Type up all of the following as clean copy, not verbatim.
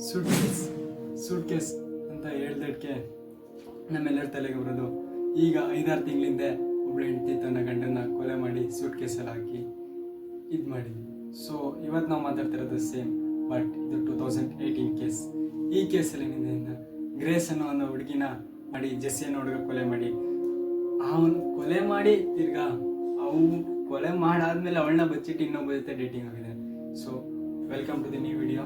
Suit case ಅಂತ ಹೇಳ್ದಕ್ಕೆ ನಮ್ಮೆಲ್ಲರ ತಲೆಗೆ ಬರೋದು. ಈಗ 5-6 ತಿಂಗಳಿಂದ ಒಬ್ಳು ಹೆಂಡತಿ ತನ್ನ ಗಂಡನ ಕೊಲೆ ಮಾಡಿ ಸೂಟ್ ಕೇಸಲ್ಲಿ ಹಾಕಿ ಇದು ಮಾಡಿದ್ವಿ. ಸೊ ಇವತ್ತು ನಾವು ಮಾತಾಡ್ತಿರೋದು ಸೇಮ್, ಬಟ್ ಇದು 2018 ಕೇಸ್. ಈ ಕೇಸಲ್ಲಿ ಏನಿದೆ, ಗ್ರೇಸ್ ಅನ್ನೋ ಒಂದು ಹುಡುಗಿನ ಮಾಡಿ ಜೆಸ್ಸಿ ಅನ್ನೋ ಹುಡುಗ ಕೊಲೆ ಮಾಡಿ, ಅವನು ಕೊಲೆ ಮಾಡಿ ತಿರ್ಗಾ ಕೊಲೆ ಮಾಡಾದ್ಮೇಲೆ ಅವಳನ್ನ ಬಚ್ಚಿಟ್ಟು ಇನ್ನೊಬ್ಬ ಜೊತೆ ಡೇಟಿಂಗ್ ಆಗಿದೆ. So welcome to the new video.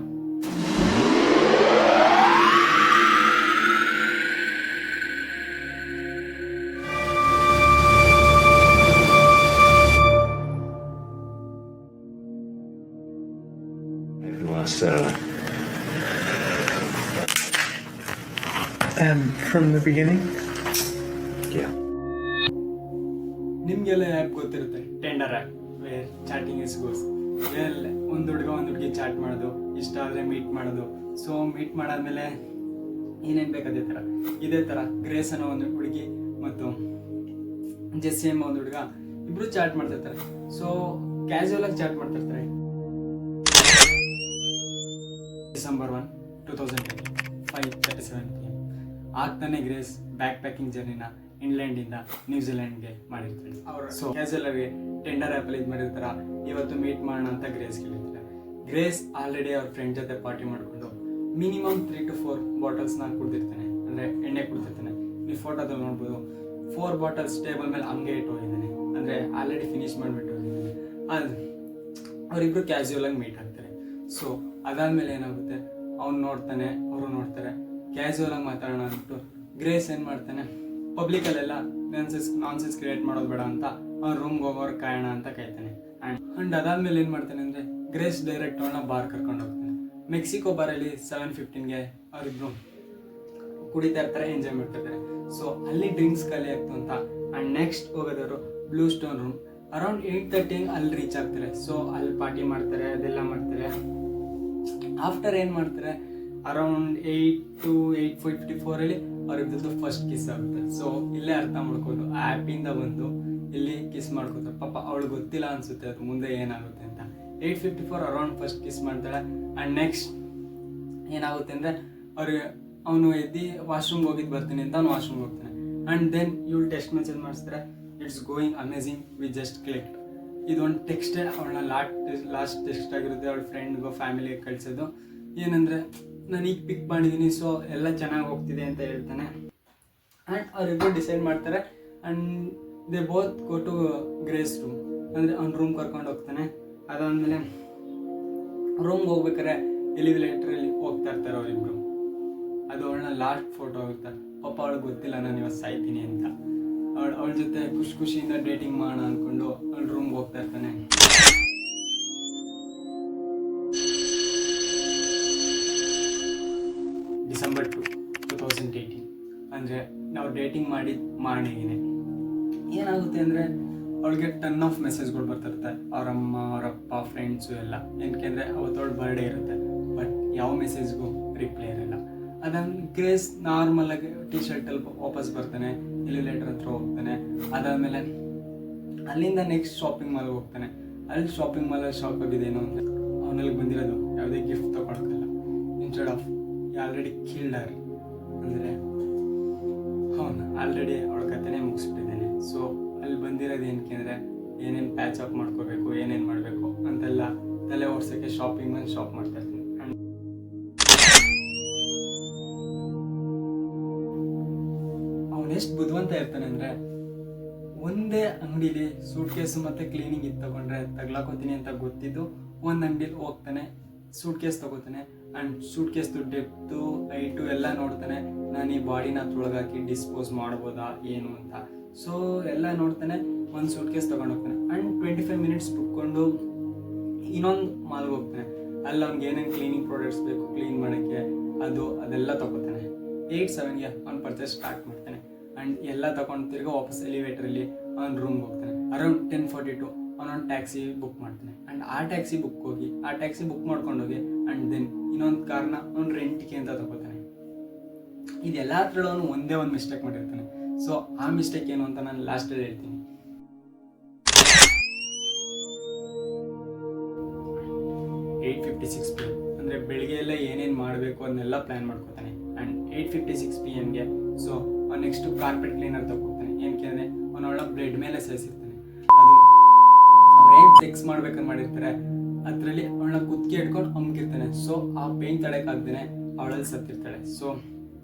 And from the beginning? Yeah. ನಿಮಗೆಲ್ಲ ಆ್ಯಪ್ ಗೊತ್ತಿರುತ್ತೆ, Tinder app, where chatting is goes. Where ಒಂದು ಹುಡುಗಿ ಚಾಟ್ ಮಾಡೋದು, ಇಷ್ಟ ಆದರೆ ಮೀಟ್ ಮಾಡೋದು. ಸೊ ಮೀಟ್ ಮಾಡಾದ್ಮೇಲೆ ಏನೇನು ಬೇಕು ಇದೇ ಥರ ಗ್ರೇಸ್ ಅನ್ನೋ ಒಂದು ಹುಡುಗಿ ಮತ್ತು ಜೆಸ್ಸಿ ಎಂಬ ಒಂದು ಹುಡುಗ ಇಬ್ಬರು ಚಾಟ್ ಮಾಡ್ತಿರ್ತಾರೆ. ಸೊ ಕ್ಯಾಶುವಲ್ ಆಗಿ ಚಾಟ್ ಮಾಡ್ತಿರ್ತಾರೆ. December 1, 2018, 5:37 PM ಆಗ್ತಾನೆ ಗ್ರೇಸ್ ಬ್ಯಾಕ್ ಪ್ಯಾಕಿಂಗ್ ಜರ್ನಿನ ಇಂಗ್ಲೆಂಡಿಂದ ನ್ಯೂಜಿಲೆಂಡ್ಗೆ ಮಾಡಿರ್ತಾರೆ. ಅವರು ಸೊ ಕ್ಯಾಶುವಲ್ ಆಗಿ ಟೆಂಡರ್ ಆ್ಯಪಲ್ಲಿ ಇದು ಮಾಡಿರ್ತಾರ. ಇವತ್ತು ಮೀಟ್ ಮಾಡೋಣ ಅಂತ ಗ್ರೇಸ್ ಕೇಳಿರ್ತಾರೆ. ಗ್ರೇಸ್ ಆಲ್ರೆಡಿ ಅವ್ರ ಫ್ರೆಂಡ್ ಜೊತೆ ಪಾರ್ಟಿ ಮಾಡಿಕೊಂಡು ಮಿನಿಮಮ್ 3 to 4 ಬಾಟಲ್ಸ್ನ ಕುಡ್ದಿರ್ತಾನೆ, ಅಂದರೆ ಎಣ್ಣೆ ಕುಡ್ದಿರ್ತಾನೆ. ನೀವು ಫೋಟೋದಲ್ಲಿ ನೋಡ್ಬೋದು, 4 ಬಾಟಲ್ಸ್ ಟೇಬಲ್ ಮೇಲೆ ಹಂಗೆ ಇಟ್ಟು ಹೋಗಿದ್ದಾನೆ, ಅಂದರೆ ಆಲ್ರೆಡಿ ಫಿನಿಶ್ ಮಾಡಿಬಿಟ್ಟು ಹೋಗಿದ್ದಾನೆ. ಅದು ಅವರಿಬ್ಬರು ಕ್ಯಾಶುವಲ್ ಆಗಿ ಮೀಟ್ ಆಗ್ತಾರೆ. ಸೊ ಅದಾದ್ಮೇಲೆ ಏನಾಗುತ್ತೆ, ಅವ್ನು ನೋಡ್ತಾನೆ, ಅವರು ನೋಡ್ತಾರೆ, ಕ್ಯಾಶುವಲ್ ಆಗಿ ಮಾತಾಡೋಣ ಅಂದ್ಬಿಟ್ಟು ಗ್ರೇಸ್ ಏನು ಮಾಡ್ತಾನೆ, ಪಬ್ಲಿಕಲ್ಲೆಲ್ಲ ನಾನ್ಸೆನ್ಸ್ ಕ್ರಿಯೇಟ್ ಮಾಡೋದು ಬೇಡ ಅಂತ ಅವ್ನ ರೂಮ್ಗೆ ಹೋಗೋರು ಕಾಯೋಣ ಅಂತ ಕಾಯ್ತಾನೆ. ಆ್ಯಂಡ್ ಅದಾದ್ಮೇಲೆ ಏನು ಮಾಡ್ತಾನೆ ಅಂದರೆ ಗ್ರೇಸ್ ಡೈರೆಕ್ಟ್ ಅವನ್ನ ಬಾರ್ ಕರ್ಕೊಂಡು ಹೋಗ್ತಾನೆ. ಮೆಕ್ಸಿಕೋ ಬಾರಲ್ಲಿ 7:15ಗೆ ಅವರಿಬ್ರು ಕುಡಿತಾ ಇರ್ತಾರೆ, ಎಂಜಾಯ್ ಮಾಡ್ತಿರ್ತಾರೆ. ಸೊ ಅಲ್ಲಿ ಡ್ರಿಂಕ್ಸ್ ಖಾಲಿ ಆಗ್ತು ಅಂತ. ಆ್ಯಂಡ್ ನೆಕ್ಸ್ಟ್ ಹೋಗೋದವರು ಬ್ಲೂ ಸ್ಟೋನ್ ರೂಮ್. ಅರೌಂಡ್ 8:30 ಅಲ್ಲಿ ರೀಚ್ ಆಗ್ತಾರೆ. ಸೊ ಅಲ್ಲಿ ಪಾರ್ಟಿ ಮಾಡ್ತಾರೆ, ಅದೆಲ್ಲ ಮಾಡ್ತಾರೆ. ಆಫ್ಟರ್ ಏನು ಮಾಡ್ತಾರೆ, ಅರೌಂಡ್ 8 to 8:54 ಅವ್ರಿಬ್ಬರದ್ದು ಫಸ್ಟ್ ಕಿಸ್ ಆಗುತ್ತೆ. ಸೊ ಇಲ್ಲೇ ಅರ್ಥ ಮಾಡ್ಕೋದು, ಆ ಆ್ಯಪಿಂದ ಬಂದು ಇಲ್ಲಿ ಕಿಸ್ ಮಾಡ್ಕೋತಾರೆ. ಪಾಪ ಅವಳು ಗೊತ್ತಿಲ್ಲ ಅನ್ಸುತ್ತೆ ಅದು ಮುಂದೆ ಏನಾಗುತ್ತೆ ಅಂತ. 8:54 ಅರೌಂಡ್ ಫಸ್ಟ್ ಕಿಸ್ ಮಾಡ್ತಾಳೆ. ಆ್ಯಂಡ್ ನೆಕ್ಸ್ಟ್ ಏನಾಗುತ್ತೆ ಅಂದರೆ ಅವನು ಎದ್ದು ವಾಶ್ರೂಮ್ಗೆ ಹೋಗಿದ್ದು ಬರ್ತೀನಿ ಅಂತ ಅವ್ನು ವಾಶ್ರೂಮ್ಗೆ ಹೋಗ್ತಾನೆ. ಆ್ಯಂಡ್ ದೆನ್ ಇವಳು ಟೆಕ್ಸ್ಟ್ ಮೆಸೇಜ್ ಮಾಡಿಸ್ತಾರೆ, it's going amazing, we just clicked. ಇದೊಂದು ಟೆಕ್ಸ್ಟೇ ಅವಳನ್ನ ಲಾಸ್ಟ್ ಟೆಕ್ಸ್ಟ್ ಆಗಿರುತ್ತೆ, ಅವಳ ಫ್ರೆಂಡ್ಗೋ ಫ್ಯಾಮಿಲಿಗೆ ಕಳಿಸೋದು. ಏನಂದರೆ ನಾನು ಈಗ ಪಿಕ್ ಮಾಡಿದ್ದೀನಿ, ಸೊ ಎಲ್ಲ ಚೆನ್ನಾಗಿ ಹೋಗ್ತಿದೆ ಅಂತ ಹೇಳ್ತಾನೆ. ಆ್ಯಂಡ್ ಅವರಿಬ್ಬರು ಡಿಸೈಡ್ ಮಾಡ್ತಾರೆ. And they both go to Grace room, ಅಂದರೆ ಅವ್ನ ರೂಮ್ ಕರ್ಕೊಂಡು ಹೋಗ್ತಾನೆ. ಅದಾದಮೇಲೆ ರೂಮ್ಗೆ ಹೋಗ್ಬೇಕಾರೆ ಎಲಿವೇಟರಲ್ಲಿ ಹೋಗ್ತಾ ಇರ್ತಾರೆ ಅವರಿಬ್ಬರು. ಅದು ಅವಳನ್ನ ಲಾಸ್ಟ್ ಫೋಟೋ ಆಗುತ್ತೆ. ಪಾಪ ಅವಳಿಗೆ ಗೊತ್ತಿಲ್ಲ ನಾನು ಇವತ್ತು ಸಾಯ್ತೀನಿ ಅಂತ. ಅವಳ ಜೊತೆ ಖುಷಿಯಿಂದ ಡೇಟಿಂಗ್ ಮಾಡೋಣ ಅಂದ್ಕೊಂಡು ಅವಳ ರೂಮ್ಗೆ ಹೋಗ್ತಾ ಇರ್ತಾನೆ. December 2, 2018 ಅಂದರೆ ನಾವು ಡೇಟಿಂಗ್ ಮಾಡಿದ ಮಾರ್ನಿಂಗೇ ಏನಾಗುತ್ತೆ ಅಂದರೆ ಅವಳಿಗೆ ಟನ್ ಆಫ್ ಮೆಸೇಜ್ಗಳು ಬರ್ತಿರುತ್ತೆ, ಅವರಮ್ಮ ಅವರಪ್ಪ ಫ್ರೆಂಡ್ಸು ಎಲ್ಲ. ಏನಕ್ಕೆ ಅವತ್ತವಳ ಬರ್ಡೇ ಇರುತ್ತೆ, ಬಟ್ ಯಾವ ಮೆಸೇಜ್ಗೂ ರಿಪ್ಲೈ ಇರಲ್ಲ. ಅದನ್ನು ಗ್ರೇಸ್ ನಾರ್ಮಲಾಗಿ ಟಿ ಶರ್ಟಲ್ಲಿ ವಾಪಸ್ ಬರ್ತಾನೆ, ಎಲಿವೇಟರ್ ಹತ್ರ ಹೋಗ್ತಾನೆ. ಅದಾದಮೇಲೆ ಅಲ್ಲಿಂದ ನೆಕ್ಸ್ಟ್ ಶಾಪಿಂಗ್ ಮಾಲ್ಗೆ ಹೋಗ್ತಾನೆ. ಅಲ್ಲಿ ಶಾಪಿಂಗ್ ಮಾಲಲ್ಲಿ ಶಾಪ್ ಆಗಿದ್ದೇನು ಅಂದರೆ ಅವನಲ್ಲಿ ಬಂದಿರೋದು ಯಾವುದೇ ಗಿಫ್ಟ್ ತೊಗೊಳಕ್ಕಲ್ಲ. ಇನ್ಸ್ಟೆಡ್ ಆಫ್ ಆಲ್ರೆಡಿ ಕಿಲ್ಡರ್, ಅಂದರೆ ಅವನು ಆಲ್ರೆಡಿ ಅವಳ ಕಥೆನೇ ಮುಗಿಸ್ಬಿಟ್ಟಿದ್ದಾನೆ. ಸೊ ಅಲ್ಲಿ ಬಂದಿರೋದು ಏನಕ್ಕೆ ಅಂದರೆ ಏನೇನು ಪ್ಯಾಚ್ ಅಪ್ ಮಾಡ್ಕೋಬೇಕು, ಏನೇನು ಮಾಡಬೇಕು ಅಂತೆಲ್ಲ ತಲೆ ಓಡಿಸೋಕ್ಕೆ ಶಾಪಿಂಗ್ ಮೇಲೆ ಶಾಪ್ ಮಾಡ್ತಾ ಇರ್ತೀನಿ. ಎಷ್ಟು ಬುದ್ಧಿವಂತ ಇರ್ತಾನೆ ಅಂದರೆ ಒಂದೇ ಅಂಗಡಿಲಿ ಸೂಟ್ ಕೇಸು ಮತ್ತು ಕ್ಲೀನಿಂಗ್ ಇದು ತೊಗೊಂಡ್ರೆ ತಗ್ಲಾಕೋತೀನಿ ಅಂತ ಗೊತ್ತಿದ್ದು ಒಂದು ಅಂಗಡಿಲಿ ಹೋಗ್ತಾನೆ, ಸೂಟ್ ಕೇಸ್ ತೊಗೋತಾನೆ. ಆ್ಯಂಡ್ ಸೂಟ್ ಕೇಸ್ದು ಡೆಪ್ತು ಹೈಟು ಎಲ್ಲ ನೋಡ್ತಾನೆ. ನಾನು ಈ ಬಾಡಿನ ತೊಳಗಾಕಿ ಡಿಸ್ಪೋಸ್ ಮಾಡ್ಬೋದಾ ಏನು ಅಂತ. ಸೊ ಎಲ್ಲ ನೋಡ್ತಾನೆ, ಒಂದು ಸೂಟ್ ಕೇಸ್ ತೊಗೊಂಡು ಹೋಗ್ತಾನೆ. ಆ್ಯಂಡ್ 25 ಮಿನಿಟ್ಸ್ ಬಿಟ್ಕೊಂಡು ಇನ್ನೊಂದು ಮಾಲ್ಗೆ ಹೋಗ್ತಾನೆ. ಅಲ್ಲಿ ಅವ್ನಿಗೆ ಏನೇನು ಕ್ಲೀನಿಂಗ್ ಪ್ರಾಡಕ್ಟ್ಸ್ ಬೇಕು ಕ್ಲೀನ್ ಮಾಡೋಕ್ಕೆ ಅದೆಲ್ಲ ತೊಗೋತಾನೆ. 8-7ಗೆ ಅವ್ನು ಪರ್ಚೇಸ್ ಸ್ಟಾರ್ಟ್ ಮಾಡ್ತಾನೆ. ಆ್ಯಂಡ್ ಎಲ್ಲ ತಗೊಂಡು ತಿರ್ಗಿ ವಾಪಸ್ ಎಲಿವೇಟರಲ್ಲಿ ಅವ್ನ ರೂಮ್ಗೆ ಹೋಗ್ತಾನೆ. ಅರೌಂಡ್ 10:42 ಅವನೊಂದು ಟ್ಯಾಕ್ಸಿ ಬುಕ್ ಮಾಡ್ತಾನೆ. ಆ್ಯಂಡ್ ಆ ಟ್ಯಾಕ್ಸಿ ಬುಕ್ ಮಾಡ್ಕೊಂಡೋಗಿ ಆ್ಯಂಡ್ ದೆನ್ ಇನ್ನೊಂದು ಕಾರ್ನ ಅವ್ನು ರೆಂಟಿಗೆ ಅಂತ ತಗೋತಾನೆ. ಇದೆಲ್ಲ ಹತ್ರ ಅವನು ಒಂದೇ ಒಂದು ಮಿಸ್ಟೇಕ್ ಮಾಡಿರ್ತಾನೆ. ಸೊ ಆ ಮಿಸ್ಟೇಕ್ ಏನು ಅಂತ ನಾನು ಲಾಸ್ಟಲ್ಲಿ ಹೇಳ್ತೀನಿ. 8:56 PM ಅಂದರೆ ಬೆಳಿಗ್ಗೆ ಎಲ್ಲ ಏನೇನು ಮಾಡಬೇಕು ಅದನ್ನೆಲ್ಲ ಪ್ಲ್ಯಾನ್ ಮಾಡ್ಕೋತಾನೆ. ಆ್ಯಂಡ್ 8:56 PM ಸೊ ಅವ್ನು ನೆಕ್ಸ್ಟು ಕಾರ್ಪೆಟ್ ಕ್ಲೀನರ್ ತಗೋತಾನೆ. ಏನಕ್ಕೆ ಅಂದರೆ ಅವನವಳ ಬ್ಲೆಡ್ ಮೇಲೆ ಸೇರಿಸಿರ್ತಾನೆ. ಅದು ಅವ್ರೇನು ಸೆಕ್ಸ್ ಮಾಡ್ಬೇಕಂತ ಮಾಡಿರ್ತಾರೆ ಅದರಲ್ಲಿ ಅವಳನ್ನ ಕುತ್ತಿಗೆ ಹಿಡ್ಕೊಂಡು ಅಮ್ಕಿರ್ತಾನೆ. ಸೊ ಆ ಪೇನ್ ತಡೆಯೋಕ್ಕಾಗ್ದೇ ಅವಳಲ್ಲಿ ಸತ್ತಿರ್ತಾಳೆ. ಸೊ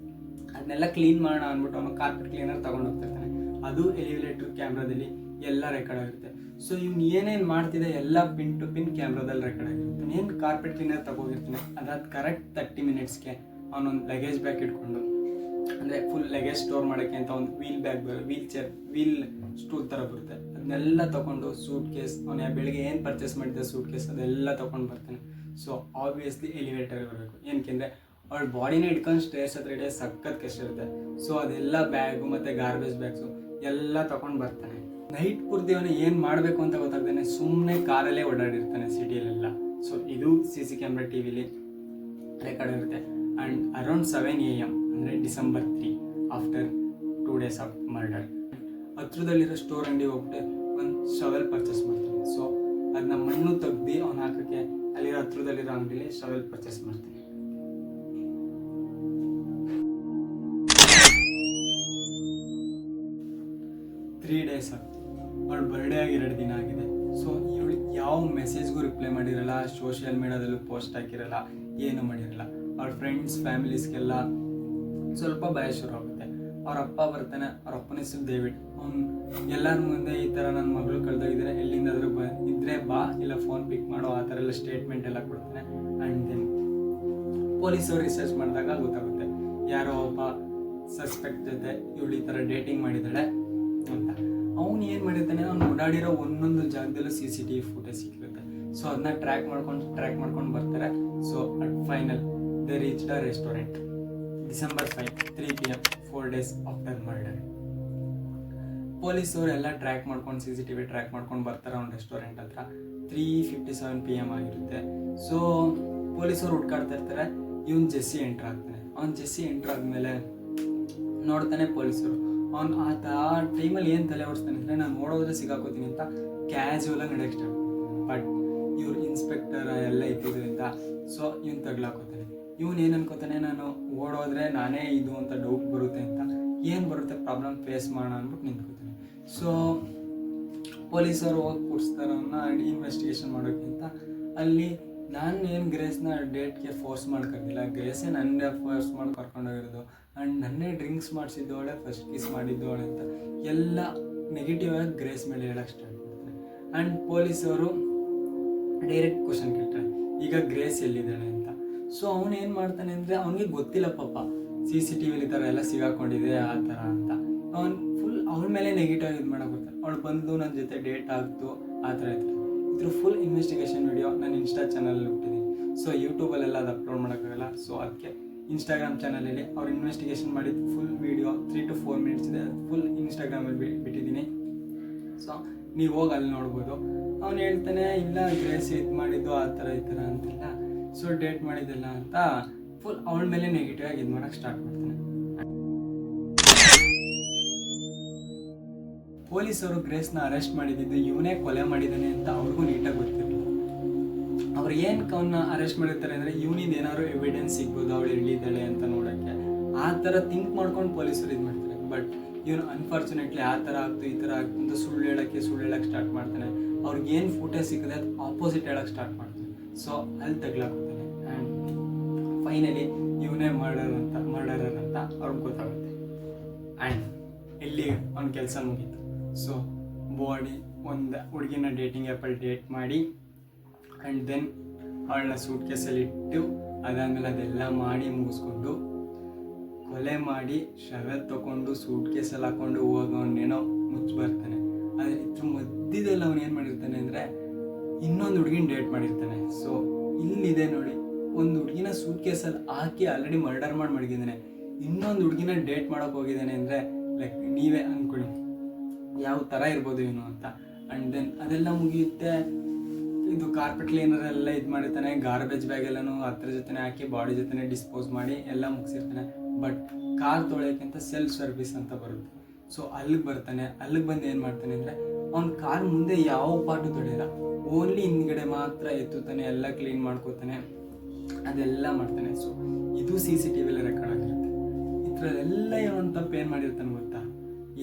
ಅದನ್ನೆಲ್ಲ ಕ್ಲೀನ್ ಮಾಡೋಣ ಅಂದ್ಬಿಟ್ಟು ಅವನು ಕಾರ್ಪೆಟ್ ಕ್ಲೀನರ್ ತೊಗೊಂಡು ಹೋಗ್ತಿರ್ತಾನೆ. ಅದು ಎಲಿವೇಟರ್ ಕ್ಯಾಮ್ರಾದಲ್ಲಿ ಎಲ್ಲ ರೆಕಾರ್ಡ್ ಆಗಿರುತ್ತೆ. ಸೊ ಇವ್ನು ಏನೇನು ಮಾಡ್ತಿದ್ದೆ ಎಲ್ಲ ಪಿನ್ ಟು ಪಿನ್ ಕ್ಯಾಮ್ರಾದಲ್ಲಿ ರೆಕಾರ್ಡ್ ಆಗಿರುತ್ತೆ. ಏನು ಕಾರ್ಪೆಟ್ ಕ್ಲೀನರ್ ತಗೋಗಿರ್ತಾನೆ ಅದಾದ ಕರೆಕ್ಟ್ 30 minutesಗೆ ಅವನೊಂದು ಲಗೇಜ್ ಬ್ಯಾಗ್ ಇಟ್ಕೊಂಡು, ಅಂದರೆ ಫುಲ್ ಲಗೇಜ್ ಸ್ಟೋರ್ ಮಾಡೋಕ್ಕೆ ಅಂತ ಒಂದು ವೀಲ್ ಸ್ಟೂಲ್ ಥರ ಬರುತ್ತೆ, ಅದನ್ನೆಲ್ಲ ತೊಗೊಂಡು ಸೂಟ್ ಕೇಸ್ ಅವನ ಬೆಳಿಗ್ಗೆ ಏನು ಪರ್ಚೇಸ್ ಮಾಡಿದ್ದೆ ಸೂಟ್ ಕೇಸ್ ಅದೆಲ್ಲ ತೊಗೊಂಡು ಬರ್ತಾನೆ. ಸೊ ಆಬ್ವಿಯಸ್ಲಿ ಎಲಿವೇಟರ್ ಬರಬೇಕು. ಏನಕ್ಕೆಂದರೆ ಅವಳ ಬಾಡಿನ ಇಟ್ಕೊಂಡು ಸ್ಟೇರ್ಸ್ ಹತ್ರ ಹಿಡಿಯೋದು ಸಖತ್ ಕಷ್ಟ ಇರುತ್ತೆ. ಸೊ ಅದೆಲ್ಲ ಬ್ಯಾಗು ಮತ್ತು ಗಾರ್ಬೇಜ್ ಬ್ಯಾಗ್ಸು ಎಲ್ಲ ತೊಗೊಂಡು ಬರ್ತಾನೆ. ನೈಟ್ ಪೂರ್ತಿ ಅವನು ಏನು ಮಾಡಬೇಕು ಅಂತ ಗೊತ್ತಾಗ್ತಾನೆ, ಸುಮ್ಮನೆ ಕಾರಲ್ಲೇ ಓಡಾಡಿರ್ತಾನೆ ಸಿಟಿಯಲ್ಲೆಲ್ಲ. ಸೊ ಇದು CC ಕ್ಯಾಮ್ರಾ TVಲಿ ರೆಕಾರ್ಡ್ ಇರುತ್ತೆ. ಆ್ಯಂಡ್ ಅರೌಂಡ್ 7 AM ಅಂದರೆ December 3 after 2 days of murder ಹತ್ರದಲ್ಲಿರೋ ಸ್ಟೋರ್ ಅಂಗಡಿ ಹೋಗ್ಬಿಟ್ಟು ಒಂದು ಶವೆಲ್ ಪರ್ಚೇಸ್ ಮಾಡ್ತಾನೆ. ಸೊ ಅದನ್ನ ಮಣ್ಣು ತೆಗ್ದು ಅವ್ನು ಹಾಕೋಕ್ಕೆ ಅಲ್ಲಿರೋ ಹತ್ರದಲ್ಲಿರೋ ಅಂಗಡಿಲಿ ಶವೆಲ್ ಪರ್ಚೇಸ್ ಮಾಡ್ತಾನೆ. ತ್ರೀ ಡೇಸ್ ಆಗ್ತದೆ. ಅವಳ ಬರ್ಡೇ ಆಗಿ 2 ದಿನ ಆಗಿದೆ. ಸೊ ಇವಳು ಯಾವ ಮೆಸೇಜ್ಗೂ ರಿಪ್ಲೈ ಮಾಡಿರಲ್ಲ, ಸೋಷಿಯಲ್ ಮೀಡಿಯಾದಲ್ಲೂ ಪೋಸ್ಟ್ ಹಾಕಿರಲ್ಲ, ಏನು ಮಾಡಿರಲ್ಲ. ಅವ್ರ ಫ್ರೆಂಡ್ಸ್ ಫ್ಯಾಮಿಲೀಸ್ಗೆಲ್ಲ ಸ್ವಲ್ಪ ಭಯ ಶುರು ಆಗುತ್ತೆ. ಅವ್ರ ಅಪ್ಪ ಬರ್ತಾನೆ. ಅವ್ರ ಅಪ್ಪನ ಹೆಸರು ಡೇವಿಡ್. ಅವ್ನು ಎಲ್ಲರ ಮುಂದೆ ಈ ಥರ ನನ್ನ ಮಗಳು ಕಳೆದೋಗಿದ್ರೆ ಎಲ್ಲಿಂದಾದರೂ ಇದ್ರೆ ಬಾ, ಇಲ್ಲ ಫೋನ್ ಪಿಕ್ ಮಾಡೋ, ಆ ಥರ ಎಲ್ಲ ಸ್ಟೇಟ್ಮೆಂಟ್ ಎಲ್ಲ ಕೊಡ್ತಾನೆ. ಆ್ಯಂಡ್ ದೆನ್ ಪೊಲೀಸವ್ರು ರಿಸರ್ಚ್ ಮಾಡಿದಾಗ ಗೊತ್ತಾಗುತ್ತೆ ಯಾರೋ ಒಬ್ಬ ಸಸ್ಪೆಕ್ಟ್ ಜೊತೆ ಇವಳು ಈ ಥರ ಡೇಟಿಂಗ್ ಮಾಡಿದ್ದಾಳೆ ಅಂತ. ಅವ್ನು ಏನು ಮಾಡಿರ್ತಾನೆ, ಅವ್ನು ಓಡಾಡಿರೋ ಒಂದೊಂದು ಜಾಗದಲ್ಲೂ CCTV ಫುಟೇಜ್ ಸಿಕ್ಕಿರುತ್ತೆ. ಸೊ ಅದನ್ನ ಟ್ರ್ಯಾಕ್ ಮಾಡ್ಕೊಂಡು ಬರ್ತಾರೆ. So at final they reach the restaurant December 5 3 PM 4 days after murder. ಪೊಲೀಸವರು ಎಲ್ಲ ಟ್ರ್ಯಾಕ್ ಮಾಡ್ಕೊಂಡು CCTV ಟ್ರ್ಯಾಕ್ ಮಾಡ್ಕೊಂಡು ಬರ್ತಾರೆ ಅವ್ನ ರೆಸ್ಟೋರೆಂಟ್ ಹತ್ರ. 3:57 PM ಆಗಿರುತ್ತೆ. ಸೊ ಪೊಲೀಸರು ಹುಡ್ಕಾಡ್ತಾ ಇರ್ತಾರೆ. ಇವನು ಜೆಸ್ಸಿ ಎಂಟ್ರ್ ಆಗ್ತಾನೆ. ಅವ್ನು ಜೆಸ್ಸಿ ಎಂಟ್ರ್ ಆದಮೇಲೆ ನೋಡ್ತಾನೆ ಪೊಲೀಸರು. ಅವ್ನು ಆ ಟೈಮಲ್ಲಿ ಏನು ತಲೆ ಓಡಿಸ್ತಾನೆ ಅಂದರೆ ನಾನು ಓಡೋದ್ರೆ ಸಿಗಾಕೋತೀನಿ ಅಂತ ಕ್ಯಾಶುವಲಾಗಿ ನಡೆಯಕ್ಕೆ ಸ್ಟಾರ್ಟ್ ಮಾಡ್ತಾನೆ. ಬಟ್ ಇವ್ರು ಇನ್ಸ್ಪೆಕ್ಟರ್ ಎಲ್ಲ ಇದ್ದಿದ್ದರಿಂದ ಸೊ ಇವನು ತಗ್ಲಾಕೋತಾನೆ. ಇವನು ಏನು ಅನ್ಕೋತಾನೆ, ನಾನು ಓಡೋದ್ರೆ ನಾನೇ ಇದು ಅಂತ ಡೌಟ್ ಬರುತ್ತೆ ಅಂತ. ಏನು ಬರುತ್ತೆ ಪ್ರಾಬ್ಲಮ್ ಫೇಸ್ ಮಾಡೋಣ ಅಂದ್ಬಿಟ್ಟು ನಿಂತ್ಕೋತಾನೆ. ಸೊ ಪೊಲೀಸರು ಹೋಗಿ ಕೂರಿಸ್ತಾರೆ ಅವನ್ನ ಇನ್ವೆಸ್ಟಿಗೇಷನ್ ಮಾಡೋಕ್ಕಿಂತ. ಅಲ್ಲಿ ನಾನು ಏನು ಗ್ರೇಸ್ನ ಡೇಟ್ಗೆ ಫೋರ್ಸ್ ಮಾಡ್ಕೊಂಡಿಲ್ಲ, ಗ್ರೇಸೇ ನನ್ನೇ ಫೋರ್ಸ್ ಮಾಡಿ ಕರ್ಕೊಂಡೋಗಿರೋದು. ಆ್ಯಂಡ್ ನನ್ನೇ ಡ್ರಿಂಕ್ಸ್ ಮಾಡಿಸಿದ್ದವಳೆ, ಫಸ್ಟ್ ಕಿಸ್ ಮಾಡಿದ್ದವಳೆ ಅಂತ ಎಲ್ಲ ನೆಗೆಟಿವ್ ಆಗಿ ಗ್ರೇಸ್ ಮೇಲೆ ಹೇಳೋಕ್ಕೆ ಸ್ಟಾರ್ಟ್ ಮಾಡ್ತಾರೆ. ಆ್ಯಂಡ್ ಪೊಲೀಸವರು ಡೈರೆಕ್ಟ್ ಕ್ವಶನ್ ಕೇಳ್ತಾರೆ, ಈಗ ಗ್ರೇಸ್ ಎಲ್ಲಿದ್ದಾಳೆ ಅಂತ. ಸೊ ಅವನು ಏನು ಮಾಡ್ತಾನೆ ಅಂದರೆ ಅವನಿಗೆ ಗೊತ್ತಿಲ್ಲ ಪಾಪ CCTVಲಿ ಈ ಥರ ಎಲ್ಲ ಸಿಗಾಕೊಂಡಿದೆ ಆ ಥರ ಅಂತ. ಅವನು ಫುಲ್ ಅವಳ ಮೇಲೆ ನೆಗೆಟಿವ್ ಇದು ಮಾಡೋಕೆ ಬರ್ತಾನೆ. ಅವಳು ಬಂದು ನನ್ನ ಜೊತೆ ಡೇಟ್ ಆಗ್ತು ಆ ಥರ ಇತ್ತು. ಇದ್ರ ಫುಲ್ ಇನ್ವೆಸ್ಟಿಗೇಷನ್ ವಿಡಿಯೋ ನಾನು ಇನ್ಸ್ಟಾ ಚಾನಲಲ್ಲಿ ಬಿಟ್ಟಿದ್ದೀನಿ. ಸೊ ಯೂಟ್ಯೂಬಲ್ಲೆಲ್ಲ ಅದು ಅಪ್ಲೋಡ್ ಮಾಡೋಕ್ಕಾಗಲ್ಲ. ಸೊ ಅದಕ್ಕೆ ಇನ್ಸ್ಟಾಗ್ರಾಮ್ ಚಾನಲಲ್ಲಿ ಅವ್ರು ಇನ್ವೆಸ್ಟಿಗೇಷನ್ ಮಾಡಿದ್ದು ಫುಲ್ ವೀಡಿಯೋ 3 to 4 minutes ಇದೆ. ಫುಲ್ ಇನ್ಸ್ಟಾಗ್ರಾಮಲ್ಲಿ ಬಿಟ್ಟಿದ್ದೀನಿ. ಸೊ ನೀವು ಹೋಗಿ ಅಲ್ಲಿ ನೋಡ್ಬೋದು. ಅವನು ಹೇಳ್ತಾನೆ ಇಲ್ಲ ಗ್ರೇಸ್ ಇದು ಮಾಡಿದ್ದು ಆ ಥರ ಈ ಥರ ಅಂತಿಲ್ಲ, ಸೊ ಡೇಟ್ ಮಾಡಿದ್ದಿಲ್ಲ ಅಂತ ಫುಲ್ ಅವಳ ಮೇಲೆ ನೆಗೆಟಿವ್ ಆಗಿ ಇದು ಮಾಡೋಕ್ಕೆ ಸ್ಟಾರ್ಟ್ ಮಾಡ್ತಾನೆ. ಪೊಲೀಸರು ಗ್ರೇಸ್ನ ಅರೆಸ್ಟ್ ಮಾಡಿದ್ದು ಇವನೇ ಕೊಲೆ ಮಾಡಿದ್ದಾನೆ ಅಂತ ಅವ್ರಿಗೂ ನೀಟಾಗಿ ಗೊತ್ತಿರಲಿಲ್ಲ. ಅವ್ರು ಏನಕ್ಕೆ ಅವನ್ನ ಅರೆಸ್ಟ್ ಮಾಡಿರ್ತಾರೆ ಅಂದರೆ ಇವನಿಂದ ಏನಾದ್ರು ಎವಿಡೆನ್ಸ್ ಸಿಗ್ಬೋದು ಅವಳು ಎಲ್ಲಿದ್ದಾಳೆ ಅಂತ ನೋಡೋಕ್ಕೆ. ಆ ಥರ ಥಿಂಕ್ ಮಾಡ್ಕೊಂಡು ಪೊಲೀಸರು ಇದು ಮಾಡ್ತಾರೆ. ಬಟ್ ಇವನು ಅನ್ಫಾರ್ಚುನೇಟ್ಲಿ ಆ ಥರ ಆಗ್ತು ಈ ಥರ ಆಗ್ತು ಅಂತ ಸುಳ್ಳು ಹೇಳೋಕ್ಕೆ ಸ್ಟಾರ್ಟ್ ಮಾಡ್ತಾನೆ. ಅವ್ರಿಗೆ ಏನು ಫುಟೇಜ್ ಸಿಕ್ಕದೆ ಅದು ಆಪೋಸಿಟ್ ಹೇಳೋಕ್ಕೆ ಸ್ಟಾರ್ಟ್ ಮಾಡ್ತಾನೆ. ಸೊ ಅಲ್ಲಿ ತಗ್ಲಾಕೋತಾನೆ. ಆ್ಯಂಡ್ ಫೈನಲಿ ಇವನೇ ಮರ್ಡರರ್ ಅಂತ ಅವ್ರಿಗೆ ಗೊತ್ತಾಗುತ್ತೆ. ಆ್ಯಂಡ್ ಇಲ್ಲಿ ಅವ್ನ ಕೆಲಸ ಮುಗೀತು. ಸೊ ಬಾಡಿ ಒಂದು ಹುಡುಗಿನ ಡೇಟಿಂಗ್ ಆ್ಯಪಲ್ಲಿ ಡೇಟ್ ಮಾಡಿ ಆ್ಯಂಡ್ ದೆನ್ ಅವಳನ್ನ ಸೂಟ್ ಕೇಸಲ್ಲಿ ಇಟ್ಟು ಅದಾದಮೇಲೆ ಅದೆಲ್ಲ ಮಾಡಿ ಮುಗಿಸ್ಕೊಂಡು ಕೊಲೆ ಮಾಡಿ ಶವೆಲ್ ತೊಗೊಂಡು ಸೂಟ್ ಕೇಸಲ್ಲಿ ಹಾಕ್ಕೊಂಡು ಹೋಗೋನೇನೋ ಮುಚ್ಚಿ ಬರ್ತಾನೆ. ಆದರೆ ಇದ್ರ ಮಧ್ಯದಲ್ಲಿ ಅವನು ಏನು ಮಾಡಿರ್ತಾನೆ ಅಂದರೆ ಇನ್ನೊಂದು ಹುಡುಗಿನ ಡೇಟ್ ಮಾಡಿರ್ತಾನೆ. ಸೊ ಇಲ್ಲಿದೆ ನೋಡಿ, ಒಂದು ಹುಡುಗಿನ ಸೂಟ್ ಕೇಸಲ್ಲಿ ಹಾಕಿ ಆಲ್ರೆಡಿ ಮರ್ಡರ್ ಮಾಡಿ ಮಡಗಿದ್ದಾನೆ. ಇನ್ನೊಂದು ಹುಡುಗಿನ ಡೇಟ್ ಮಾಡೋಕೆ ಹೋಗಿದ್ದಾನೆ ಅಂದರೆ ಲೈಕ್ ನೀವೇ ಅಂದ್ಕೊಳ್ಳಿ ಯಾವ ಥರ ಇರ್ಬೋದು ಇವನು ಅಂತ. ಆ್ಯಂಡ್ ದೆನ್ ಅದೆಲ್ಲ ಮುಗಿಯುತ್ತೆ. ಇದು ಕಾರ್ಪೆಟ್ ಕ್ಲೀನರ್ ಎಲ್ಲ ಇದು ಮಾಡಿರ್ತಾನೆ. ಗಾರ್ಬೇಜ್ ಬ್ಯಾಗ್ ಎಲ್ಲನೂ ಹತ್ರ ಜೊತೆ ಹಾಕಿ ಬಾಡಿ ಜೊತೆ ಡಿಸ್ಪೋಸ್ ಮಾಡಿ ಎಲ್ಲ ಮುಗಿಸಿರ್ತಾನೆ. ಬಟ್ ಕಾರ್ ತೊಳೆಯೋಕ್ಕಿಂತ ಸೆಲ್ಫ್ ಸರ್ವಿಸ್ ಅಂತ ಬರುತ್ತೆ. ಸೊ ಅಲ್ಲಿಗೆ ಬರ್ತಾನೆ. ಅಲ್ಲಿಗೆ ಬಂದು ಏನು ಮಾಡ್ತಾನೆ ಅಂದರೆ ಅವ್ನ ಕಾರ್ ಮುಂದೆ ಯಾವ ಪಾರ್ಟು ತೊಳೆಯಲ್ಲ, ಓನ್ಲಿ ಹಿಂದ್ಗಡೆ ಮಾತ್ರ ಎತ್ತುತ್ತಾನೆ, ಎಲ್ಲ ಕ್ಲೀನ್ ಮಾಡ್ಕೋತಾನೆ. ಅದೆಲ್ಲ ಮಾಡ್ತಾನೆ. ಸೊ ಇದು CCTV ರೆಕಾರ್ಡ್ ಆಗಿರುತ್ತೆ. ಇದ್ರಲ್ಲೆಲ್ಲ ಏನಂತ ಪೇನ್ ಮಾಡಿರ್ತಾನೆ ಗೊತ್ತಾ,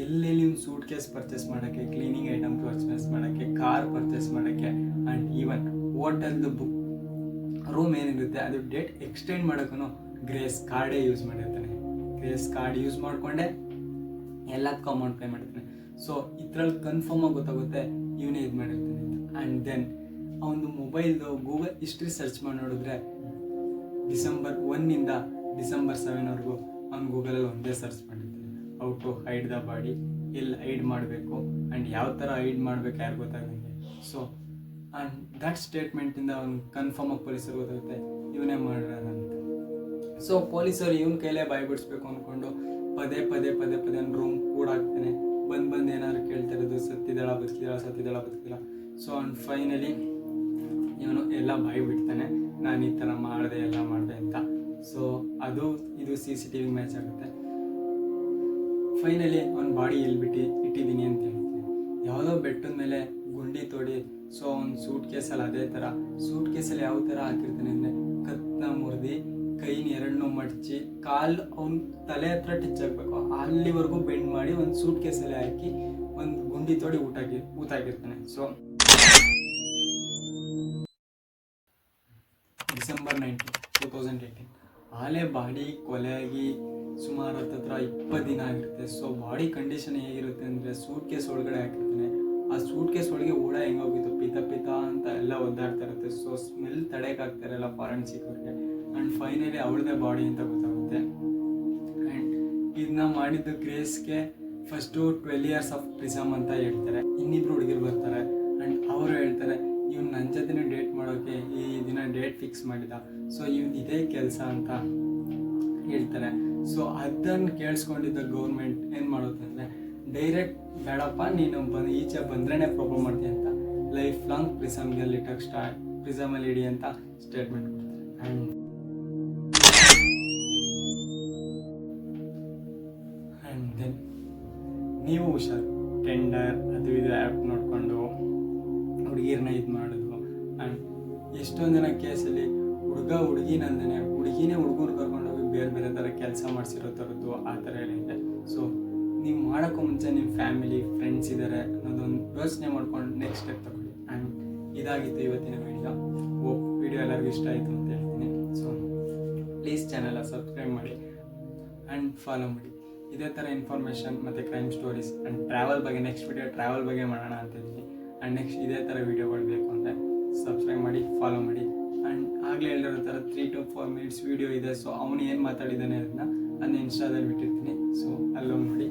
ಎಲ್ಲೆಲ್ಲಿ ಒಂದು ಸೂಟ್ ಕೇಸ್ ಪರ್ಚೇಸ್ ಮಾಡೋಕ್ಕೆ, ಕ್ಲೀನಿಂಗ್ ಐಟಮ್ ಪರ್ಚೇಸ್ ಮಾಡೋಕ್ಕೆ, ಕಾರ್ ಪರ್ಚೇಸ್ ಮಾಡೋಕ್ಕೆ, ಆ್ಯಂಡ್ ಈವನ್ ಹೋಟೆಲ್ದು ಬುಕ್ ರೂಮ್ ಏನಿರುತ್ತೆ ಅದು ಡೇಟ್ ಎಕ್ಸ್ಟೆಂಡ್ ಮಾಡೋಕ್ಕೂ ಗ್ರೇಸ್ ಕಾರ್ಡೇ ಯೂಸ್ ಮಾಡಿರ್ತಾನೆ. ಗ್ರೇಸ್ ಕಾರ್ಡ್ ಯೂಸ್ ಮಾಡಿಕೊಂಡೆ ಎಲ್ಲದಕ್ಕೂ ಅಮೌಂಟ್ ಪೇ ಮಾಡಿರ್ತಾನೆ. ಸೊ ಇದ್ರಲ್ಲಿ ಕನ್ಫರ್ಮ್ ಆಗಿ ಗೊತ್ತಾಗುತ್ತೆ ಇವನೇ ಇದು ಮಾಡಿರ್ತಾನೆ ಅಂತ. ಆ್ಯಂಡ್ ದೆನ್ ಅವನು ಮೊಬೈಲ್ದು ಗೂಗಲ್ ಹಿಸ್ಟ್ರಿ ಸರ್ಚ್ ಮಾಡಿ ನೋಡಿದ್ರೆ December 1 December 7 ಅವ್ನು ಗೂಗಲಲ್ಲಿ ಒಂದೇ ಸರ್ಚ್ ಮಾಡಿರ್ತಾನೆ, how to hide the body, ಎಲ್ಲಿ ಹೈಡ್ ಮಾಡಬೇಕು ಆ್ಯಂಡ್ ಯಾವ ಥರ ಹೈಡ್ ಮಾಡಬೇಕು ಯಾರು ಗೊತ್ತಾಗಂಗೆ. ಸೊ ಆ್ಯಂಡ್ ದಟ್ ಸ್ಟೇಟ್ಮೆಂಟಿಂದ ಅವ್ನು ಕನ್ಫರ್ಮ್ ಆಗಿ ಪೊಲೀಸರು ಗೊತ್ತಾಗುತ್ತೆ ಇವನೇ ಮಾಡಿರೋದಂತ. ಸೊ ಪೊಲೀಸರು ಇವನ ಕೈಲೇ ಬಾಯಿ ಬಿಡಿಸ್ಬೇಕು ಅಂದ್ಕೊಂಡು ಪದೇ ಅವ್ನು ರೂಮ್ ಕೂಡಾಕ್ತಾನೆ. ಬಂದು ಏನಾದ್ರು ಕೇಳ್ತಿರೋದು, ಸತ್ತಿದ್ದಾಳ ಬದುಕಿಲ್ಲ. ಸೊ ಅವ್ನು ಫೈನಲಿ ಇವನು ಎಲ್ಲ ಬಾಯಿ ಬಿಡ್ತಾನೆ, ನಾನು ಈ ಥರ ಮಾಡಿದೆ ಅಂತ. ಸೊ ಅದು ಇದು CCTV ಮ್ಯಾಚ್ ಆಗುತ್ತೆ. ಫೈನಲಿ ಅವ್ನ ಬಾಡಿ ಎಲ್ಲಿ ಇಟ್ಟಿದ್ದೀನಿ ಅಂತ ಹೇಳ್ತೀನಿ. ಯಾವುದೋ ಬೆಟ್ಟದ ಮೇಲೆ ಗುಂಡಿ ತೋಡಿ, ಸೊ ಅವ್ನ ಸೂಟ್ ಕೇಸಲ್ಲಿ ಅದೇ ಥರ ಸೂಟ್ ಕೇಸಲ್ಲಿ ಯಾವ ಥರ ಹಾಕಿರ್ತಾನೆ ಅಂದರೆ ಕತ್ನ ಮುರಿದು ಕೈನ ಎರಡನ್ನೂ ಮಡಚಿ ಕಾಲು ಅವ್ನ ತಲೆ ಹತ್ರ ಟಚ್ ಆಗಬೇಕು ಅಲ್ಲಿವರೆಗೂ ಬೆಂಡ್ ಮಾಡಿ ಒಂದು ಸೂಟ್ ಕೇಸಲ್ಲಿ ಹಾಕಿ ಒಂದು ಗುಂಡಿ ತೋಡಿ ಊಟ ಆಗಿರ್ತಾನೆ. ಸೊ December 19, 2018 ಆಲೇ ಬಾಡಿ ಕೊಲೆಯಾಗಿ ಸುಮಾರು ಹತ್ರ 20 ದಿನ ಆಗಿರುತ್ತೆ. ಸೊ ಬಾಡಿ ಕಂಡೀಷನ್ ಹೇಗಿರುತ್ತೆ ಅಂದರೆ ಸೂಟ್ ಕೇಸ್ ಒಳಗಡೆ ಹಾಕಿರ್ತಾನೆ. ಆ ಸೂಟ್ ಕೇಸ್ ಒಳಗೆ ಊಟ ಹೆಂಗೋಗಿತ್ತು, ಪಿತ ಅಂತ ಎಲ್ಲ ಒದ್ದಾಡ್ತಾ ಇರುತ್ತೆ. ಸೊ ಸ್ಮೆಲ್ ತಡೆಯೋಕ್ಕಾಗ್ತಾರಲ್ಲ ಫಾರೆನ್ಸಿಕ್ ಅವ್ರಿಗೆ. ಆ್ಯಂಡ್ ಫೈನಲಿ ಅವಳದೇ ಬಾಡಿ ಅಂತ ಗೊತ್ತಾಗುತ್ತೆ. ಆ್ಯಂಡ್ ಇದನ್ನ ಮಾಡಿದ್ದು ಗ್ರೇಸ್ಗೆ ಫಸ್ಟು 12 years ಆಫ್ ಪ್ರಿಸಮ್ ಅಂತ ಹೇಳ್ತಾರೆ. ಇನ್ನಿಬ್ರು ಹುಡುಗಿರು ಬರ್ತಾರೆ ಆ್ಯಂಡ್ ಅವರು ಹೇಳ್ತಾರೆ ಇವ್ನು ನನ್ನ ಜೊತೆನೇ ಡೇಟ್ ಮಾಡೋಕ್ಕೆ ಈ ದಿನ ಡೇಟ್ ಫಿಕ್ಸ್ ಮಾಡಿದ, ಸೊ ಇವ್ನು ಇದೇ ಕೆಲಸ ಅಂತ ಹೇಳ್ತಾರೆ. ಸೊ ಅದನ್ನು ಕೇಳಿಸ್ಕೊಂಡಿದ್ದ ಗೌರ್ಮೆಂಟ್ ಏನು ಮಾಡುತ್ತೆ ಅಂದರೆ ಡೈರೆಕ್ಟ್ ಬೇಡಪ್ಪ ನೀನು ಈಚೆ ಬಂದ್ರೇ ಪ್ರಾಬ್ಲಮ್ ಮಾಡ್ತೀಯ ಅಂತ ಲೈಫ್ ಲಾಂಗ್ ಪ್ರಿಸಮಲ್ಲಿ ಇಡಿ ಅಂತ ಸ್ಟೇಟ್ಮೆಂಟ್ ಕೊಡ್ತಾರೆ. ಆ್ಯಂಡ್ ದೆನ್ ನೀವು ಹುಷಾರು, ಟೆಂಡರ್ ಅದು ಇದು ಆ್ಯಪ್ ನೋಡಿಕೊಂಡು ಹುಡುಗಿರನ್ನ ಇದು ಮಾಡೋದು. ಆ್ಯಂಡ್ ಎಷ್ಟೊಂದು ಜನ ಕೇಸಲ್ಲಿ ಹುಡುಗಿನೇ ಹುಡುಗರು ಕರ್ಕೊಂಡೋಗಿ ಬೇರೆ ಥರ ಕೆಲಸ ಮಾಡಿಸಿರೋ ಥರದ್ದು ಆ ಥರ ಹೇಳಿದೆ. ಸೊ ನೀವು ಮಾಡೋಕ್ಕೂ ಮುಂಚೆ ನಿಮ್ಮ ಫ್ಯಾಮಿಲಿ ಫ್ರೆಂಡ್ಸ್ ಇದ್ದಾರೆ ಅನ್ನೋದೊಂದು ಯೋಚನೆ ಮಾಡ್ಕೊಂಡು ನೆಕ್ಸ್ಟ್ ಸ್ಟೆಪ್ ತಗೊಳ್ಳಿ. ಆ್ಯಂಡ್ ಇದಾಗಿತ್ತು ಇವತ್ತಿನ ವಿಡಿಯೋ ಎಲ್ಲರಿಗೂ ಇಷ್ಟ ಆಯಿತು ಅಂತ ಹೇಳ್ತೀನಿ. ಸೊ ಪ್ಲೀಸ್ ಚಾನೆಲ್ ಸಬ್ಸ್ಕ್ರೈಬ್ ಮಾಡಿ ಆ್ಯಂಡ್ ಫಾಲೋ ಮಾಡಿ. ಇದೇ ಥರ ಇನ್ಫಾರ್ಮೇಷನ್ ಮತ್ತು ಕ್ರೈಮ್ ಸ್ಟೋರೀಸ್ ಆ್ಯಂಡ್ ಟ್ರಾವೆಲ್ ಬಗ್ಗೆ ನೆಕ್ಸ್ಟ್ ವಿಡಿಯೋ ಟ್ರಾವೆಲ್ ಬಗ್ಗೆ ಮಾಡೋಣ ಅಂತ ಇದ್ದೀನಿ. ಆ್ಯಂಡ್ ನೆಕ್ಸ್ಟ್ ಇದೇ ಥರ ವೀಡಿಯೋಗಳು ಬೇಕು ಅಂದರೆ ಸಬ್ಸ್ಕ್ರೈಬ್ ಮಾಡಿ, ಫಾಲೋ ಮಾಡಿ. ಆ್ಯಂಡ್ ಆಗಲೇ ಹೇಳಿರೋ ಥರ 3 to 4 minutes ವೀಡಿಯೋ ಇದೆ. ಸೊ ಅವನು ಏನು ಮಾತಾಡಿದ್ದಾನೆ ಅದನ್ನ ಇನ್ಸ್ಟಾದಲ್ಲಿ ಬಿಟ್ಟಿರ್ತೀನಿ. ಸೊ ಅಲ್ಲೋಗಿ ನೋಡಿ.